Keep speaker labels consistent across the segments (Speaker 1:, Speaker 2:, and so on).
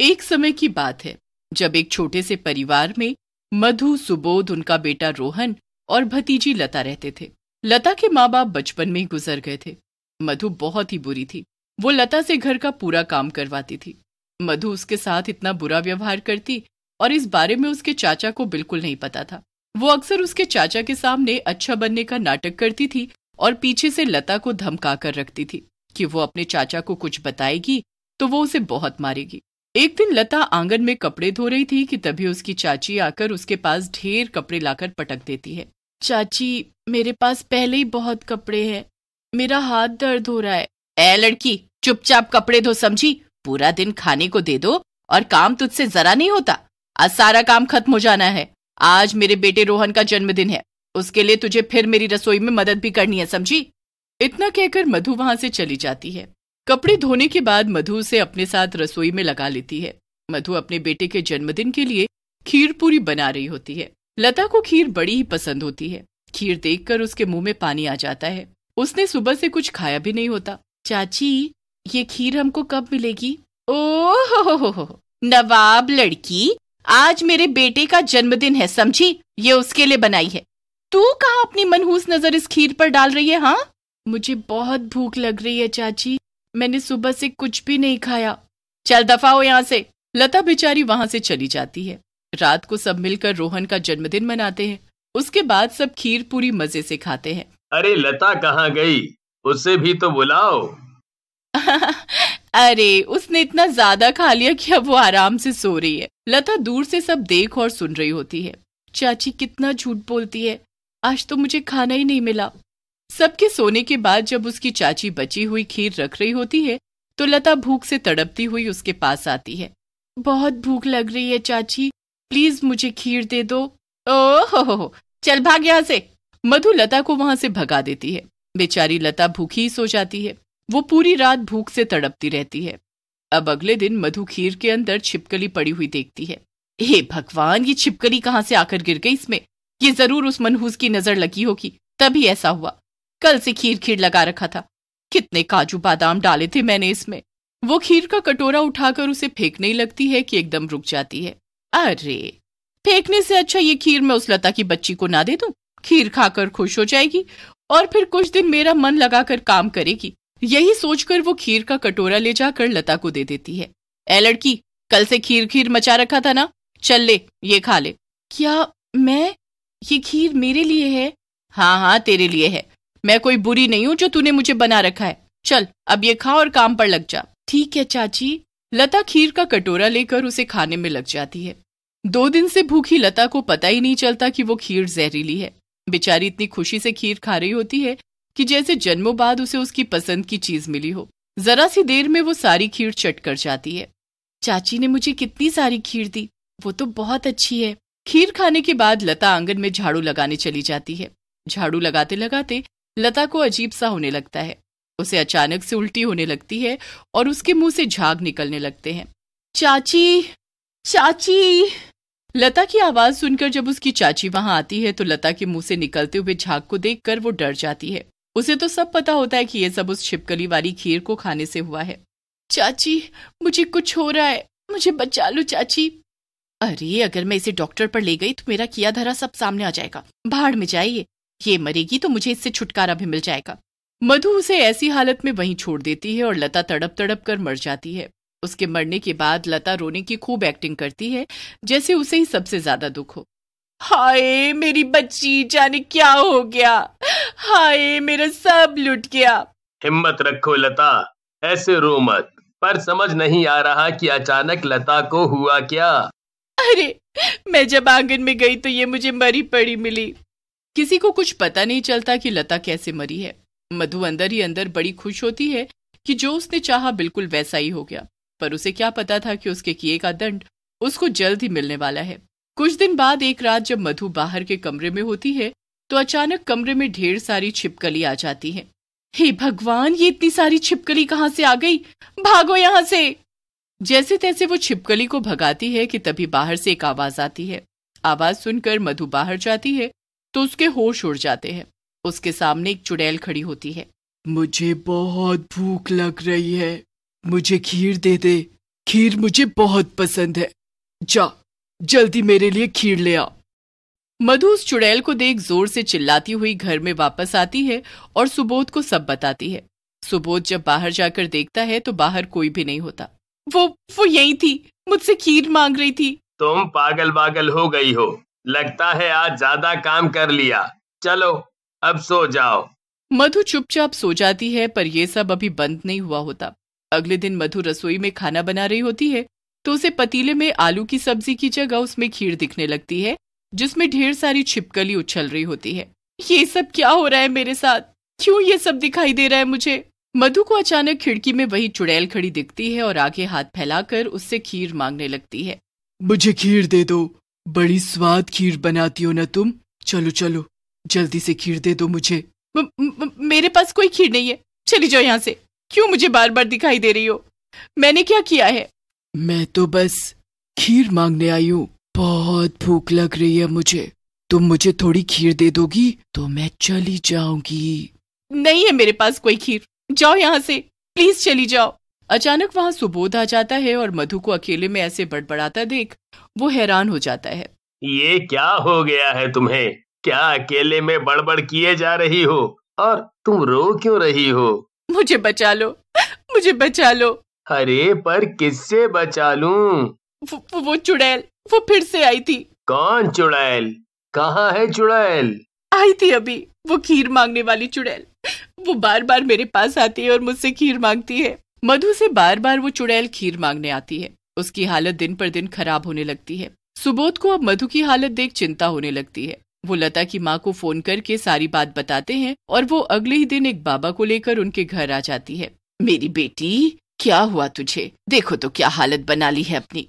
Speaker 1: एक समय की बात है जब एक छोटे से परिवार में मधु, सुबोध, उनका बेटा रोहन और भतीजी लता रहते थे। लता के माँ बाप बचपन में ही गुजर गए थे। मधु बहुत ही बुरी थी। वो लता से घर का पूरा काम करवाती थी। मधु उसके साथ इतना बुरा व्यवहार करती और इस बारे में उसके चाचा को बिल्कुल नहीं पता था। वो अक्सर उसके चाचा के सामने अच्छा बनने का नाटक करती थी और पीछे से लता को धमका कर रखती थी कि वो अपने चाचा को कुछ बताएगी तो वो उसे बहुत मारेगी। एक दिन लता आंगन में कपड़े धो रही थी कि तभी उसकी चाची आकर उसके पास ढेर कपड़े लाकर पटक देती है। चाची, मेरे पास पहले ही बहुत कपड़े हैं, मेरा हाथ दर्द हो रहा है। ए लड़की, चुपचाप कपड़े धो, समझी? पूरा दिन खाने को दे दो और काम तुझसे जरा नहीं होता। आज सारा काम खत्म हो जाना है। आज मेरे बेटे रोहन का जन्मदिन है, उसके लिए तुझे फिर मेरी रसोई में मदद भी करनी है, समझी? इतना कहकर मधु वहां से चली जाती है। कपड़े धोने के बाद मधु उसे अपने साथ रसोई में लगा लेती है। मधु अपने बेटे के जन्मदिन के लिए खीर पूरी बना रही होती है। लता को खीर बड़ी ही पसंद होती है। खीर देखकर उसके मुंह में पानी आ जाता है। उसने सुबह से कुछ खाया भी नहीं होता। चाची, ये खीर हमको कब मिलेगी? ओह, नवाब लड़की, आज मेरे बेटे का जन्मदिन है, समझी? ये उसके लिए बनाई है। तू कहाँ अपनी मनहूस नजर इस खीर पर डाल रही है? हाँ, मुझे बहुत भूख लग रही है चाची, मैंने सुबह से कुछ भी नहीं खाया। चल दफा हो यहाँ से। लता बेचारी वहां से चली जाती है। रात को सब मिलकर रोहन का जन्मदिन मनाते हैं। उसके बाद सब खीर पूरी मजे से खाते हैं।
Speaker 2: अरे लता कहाँ गई? उसे भी तो बुलाओ।
Speaker 1: अरे उसने इतना ज्यादा खा लिया कि अब वो आराम से सो रही है। लता दूर से सब देख और सुन रही होती है। चाची कितना झूठ बोलती है, आज तो मुझे खाना ही नहीं मिला। सबके सोने के बाद जब उसकी चाची बची हुई खीर रख रही होती है तो लता भूख से तड़पती हुई उसके पास आती है। बहुत भूख लग रही है चाची, प्लीज मुझे खीर दे दो। ओह, चल भाग यहाँ से। मधु लता को वहां से भगा देती है। बेचारी लता भूखी ही सो जाती है। वो पूरी रात भूख से तड़पती रहती है। अब अगले दिन मधु खीर के अंदर छिपकली पड़ी हुई देखती है। हे भगवान, ये छिपकली कहाँ से आकर गिर गई इसमें? ये जरूर उस मनहूस की नजर लगी होगी, तभी ऐसा हुआ। कल से खीर लगा रखा था, कितने काजू बादाम डाले थे मैंने इसमें। वो खीर का कटोरा उठाकर उसे फेंकने ही लगती है कि एकदम रुक जाती है। अरे, फेंकने से अच्छा ये खीर मैं उस लता की बच्ची को ना दे दूं। खीर खाकर खुश हो जाएगी और फिर कुछ दिन मेरा मन लगाकर काम करेगी। यही सोचकर वो खीर का कटोरा ले जाकर लता को दे देती है। ए लड़की, कल से खीर मचा रखा था ना, चल ले, ये खा ले। क्या मैं? ये खीर मेरे लिए है? हाँ, तेरे लिए है। मैं कोई बुरी नहीं हूं जो तूने मुझे बना रखा है। चल अब ये खा और काम पर लग जा। ठीक है चाची। लता खीर का कटोरा लेकर उसे खाने में लग जाती है। 2 दिन से भूखी लता को पता ही नहीं चलता कि वो खीर जहरीली है। बेचारी इतनी खुशी से खीर खा रही होती है कि जैसे जन्मों बाद उसे उसकी पसंद की चीज मिली हो। जरा सी देर में वो सारी खीर चट कर जाती है। चाची ने मुझे कितनी सारी खीर दी, वो तो बहुत अच्छी है। खीर खाने के बाद लता आंगन में झाड़ू लगाने चली जाती है। झाड़ू लगाते लगाते लता को अजीब सा होने लगता है। उसे अचानक से उल्टी होने लगती है और उसके मुंह से झाग निकलने लगते हैं। चाची, चाची। लता की आवाज सुनकर जब उसकी चाची वहां आती है तो लता के मुंह से निकलते हुए झाग को देखकर वो डर जाती है। उसे तो सब पता होता है कि ये सब उस छिपकली वाली खीर को खाने से हुआ है। चाची, मुझे कुछ हो रहा है, मुझे बचा लो चाची। अरे, अगर मैं इसे डॉक्टर पर ले गई तो मेरा किया धरा सब सामने आ जाएगा। भाड़ में जाइए, ये मरेगी तो मुझे इससे छुटकारा भी मिल जाएगा। मधु उसे ऐसी हालत में वहीं छोड़ देती है और लता तड़प तड़प कर मर जाती है। उसके मरने के बाद लता रोने की खूब एक्टिंग करती है, जैसे उसे ही सबसे ज्यादा दुख हो। हाय मेरी बच्ची, जाने क्या हो गया। हाय, मेरा सब लुट गया।
Speaker 2: हिम्मत रखो लता, ऐसे रो मत। पर समझ नहीं आ रहा कि अचानक लता को हुआ क्या।
Speaker 1: अरे, मैं जब आंगन में गई तो ये मुझे मरी पड़ी मिली। किसी को कुछ पता नहीं चलता कि लता कैसे मरी है। मधु अंदर ही अंदर बड़ी खुश होती है कि जो उसने चाहा बिल्कुल वैसा ही हो गया। पर उसे क्या पता था कि उसके किए का दंड उसको जल्द ही मिलने वाला है। कुछ दिन बाद एक रात जब मधु बाहर के कमरे में होती है तो अचानक कमरे में ढेर सारी छिपकली आ जाती है। हे भगवान, ये इतनी सारी छिपकली कहाँ से आ गई? भागो यहाँ से। जैसे तैसे वो छिपकली को भगाती है कि तभी बाहर से एक आवाज आती है। आवाज सुनकर मधु बाहर जाती है तो उसके होश उड़ जाते हैं। उसके सामने एक चुड़ैल खड़ी होती है। मुझे बहुत भूख लग रही है, मुझे खीर दे दे। खीर मुझे बहुत पसंद है। जा, जल्दी मेरे लिए खीर ले आ। मधु उस चुड़ैल को देख जोर से चिल्लाती हुई घर में वापस आती है और सुबोध को सब बताती है। सुबोध जब बाहर जाकर देखता है तो बाहर कोई भी नहीं होता। वो यही थी, मुझसे खीर मांग रही थी।
Speaker 2: तुम पागल पागल हो गई हो, लगता है आज ज्यादा काम कर लिया। चलो अब सो जाओ।
Speaker 1: मधु चुपचाप सो जाती है, पर यह सब अभी बंद नहीं हुआ होता। अगले दिन मधु रसोई में खाना बना रही होती है तो उसे पतीले में आलू की सब्जी की जगह उसमें खीर दिखने लगती है, जिसमें ढेर सारी छिपकली उछल रही होती है। ये सब क्या हो रहा है मेरे साथ? क्यों ये सब दिखाई दे रहा है मुझे? मधु को अचानक खिड़की में वही चुड़ैल खड़ी दिखती है और आगे हाथ फैलाकर उससे खीर मांगने लगती है। मुझे खीर दे दो, बड़ी स्वाद खीर बनाती हो ना तुम। चलो चलो, जल्दी से खीर दे दो मुझे। मेरे पास कोई खीर नहीं है, चली जाओ यहाँ से। क्यों मुझे बार बार दिखाई दे रही हो? मैंने क्या किया है? मैं तो बस खीर मांगने आई हूँ। बहुत भूख लग रही है मुझे। तुम मुझे थोड़ी खीर दे दोगी तो मैं चली जाऊंगी। नहीं है मेरे पास कोई खीर, जाओ यहाँ से, प्लीज चली जाओ। अचानक वहाँ सुबोध आ जाता है और मधु को अकेले में ऐसे बड़बड़ाता देख वो हैरान हो जाता है।
Speaker 2: ये क्या हो गया है तुम्हें? क्या अकेले में बड़बड़ किए जा रही हो? और तुम रो क्यों रही हो?
Speaker 1: मुझे बचा लो, मुझे बचा लो।
Speaker 2: अरे पर किससे बचा लूं?
Speaker 1: वो चुड़ैल, वो फिर से आई थी।
Speaker 2: कौन चुड़ैल? कहाँ है चुड़ैल?
Speaker 1: आई थी अभी, वो खीर मांगने वाली चुड़ैल। वो बार बार मेरे पास आती है और मुझसे खीर मांगती है। मधु से बार बार वो चुड़ैल खीर मांगने आती है। उसकी हालत दिन पर दिन खराब होने लगती है। सुबोध को अब मधु की हालत देख चिंता होने लगती है। वो लता की माँ को फोन करके सारी बात बताते हैं और वो अगले ही दिन एक बाबा को लेकर उनके घर आ जाती है। मेरी बेटी, क्या हुआ तुझे? देखो तो क्या हालत बना ली है अपनी।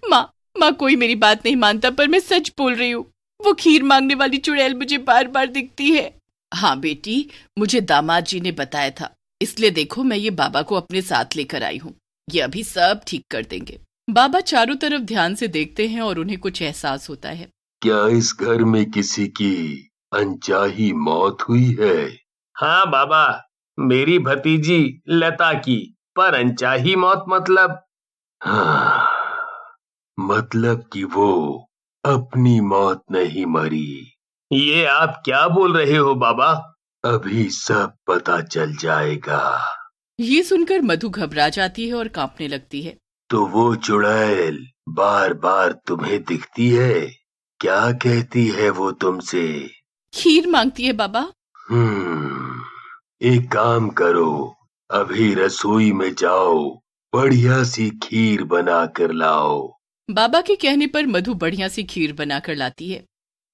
Speaker 1: माँ कोई मेरी बात नहीं मानता, पर मैं सच बोल रही हूँ। वो खीर मांगने वाली चुड़ैल मुझे बार बार दिखती है। हाँ बेटी, मुझे दामाद जी ने बताया था, इसलिए देखो मैं ये बाबा को अपने साथ लेकर आई हूँ। ये अभी सब ठीक कर देंगे। बाबा चारों तरफ ध्यान से देखते हैं और उन्हें कुछ एहसास होता है।
Speaker 3: क्या इस घर में किसी की अनचाही मौत हुई है?
Speaker 2: हाँ बाबा, मेरी भतीजी लता की। पर अनचाही मौत मतलब?
Speaker 3: हाँ, मतलब कि वो अपनी मौत नहीं मरी।
Speaker 2: ये आप क्या बोल रहे हो बाबा?
Speaker 3: अभी सब पता चल जाएगा।
Speaker 1: ये सुनकर मधु घबरा जाती है और कांपने लगती है।
Speaker 3: तो वो चुड़ैल बार बार तुम्हें दिखती है? क्या कहती है वो तुमसे?
Speaker 1: खीर मांगती है बाबा।
Speaker 3: एक काम करो, अभी रसोई में जाओ, बढ़िया सी खीर बना कर लाओ।
Speaker 1: बाबा के कहने पर मधु बढ़िया सी खीर बनाकर लाती है।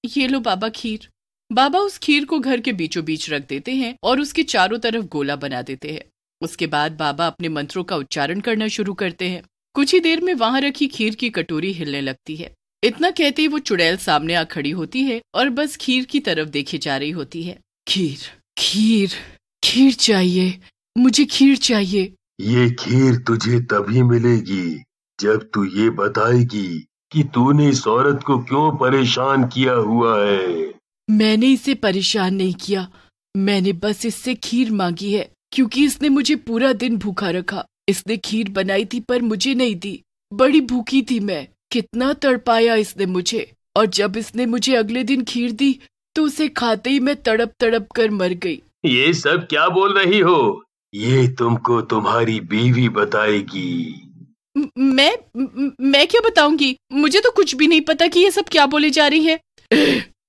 Speaker 1: ये लो बाबा खीर। बाबा उस खीर को घर के बीचों बीच रख देते हैं और उसके चारों तरफ गोला बना देते हैं। उसके बाद बाबा अपने मंत्रों का उच्चारण करना शुरू करते हैं। कुछ ही देर में वहां रखी खीर की कटोरी हिलने लगती है। इतना कहते ही वो चुड़ैल सामने आ खड़ी होती है और बस खीर की तरफ देखे जा रही होती है। खीर खीर खीर चाहिए, मुझे खीर चाहिए।
Speaker 3: ये खीर तुझे तभी मिलेगी जब तू ये बताएगी कि तूने इस औरत को क्यों परेशान किया हुआ है।
Speaker 1: मैंने इसे परेशान नहीं किया, मैंने बस इससे खीर मांगी है क्योंकि इसने मुझे पूरा दिन भूखा रखा। इसने खीर बनाई थी पर मुझे नहीं दी। बड़ी भूखी थी मैं, कितना तड़पाया इसने मुझे। और जब इसने मुझे अगले दिन खीर दी तो उसे खाते ही मैं तड़प तड़प कर मर गई।
Speaker 2: ये सब क्या बोल रही हो?
Speaker 3: ये तुमको तुम्हारी बीवी बताएगी।
Speaker 1: मैं क्या बताऊंगी? मुझे तो कुछ भी नहीं पता कि ये सब क्या बोले जा रही है।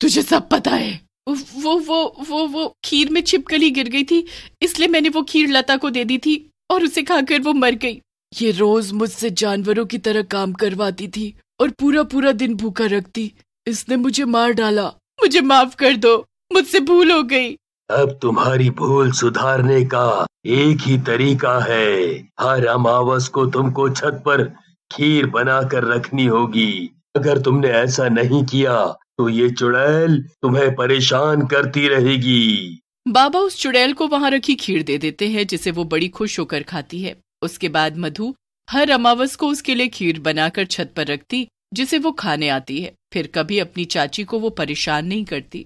Speaker 1: तुझे सब पता है। वो खीर में छिपकली गिर गई थी, इसलिए मैंने वो खीर लता को दे दी थी और उसे खाकर वो मर गई। ये रोज मुझसे जानवरों की तरह काम करवाती थी और पूरा पूरा दिन भूखा रखती। इसने मुझे मार डाला। मुझे माफ कर दो, मुझसे भूल हो गई।
Speaker 3: अब तुम्हारी भूल सुधारने का एक ही तरीका है। हर अमावस को तुमको छत पर खीर बनाकर रखनी होगी। अगर तुमने ऐसा नहीं किया तो ये चुड़ैल तुम्हें परेशान करती रहेगी।
Speaker 1: बाबा उस चुड़ैल को वहां रखी खीर दे देते हैं, जिसे वो बड़ी खुश होकर खाती है। उसके बाद मधु हर अमावस को उसके लिए खीर बनाकर छत पर रखती, जिसे वो खाने आती है। फिर कभी अपनी चाची को वो परेशान नहीं करती।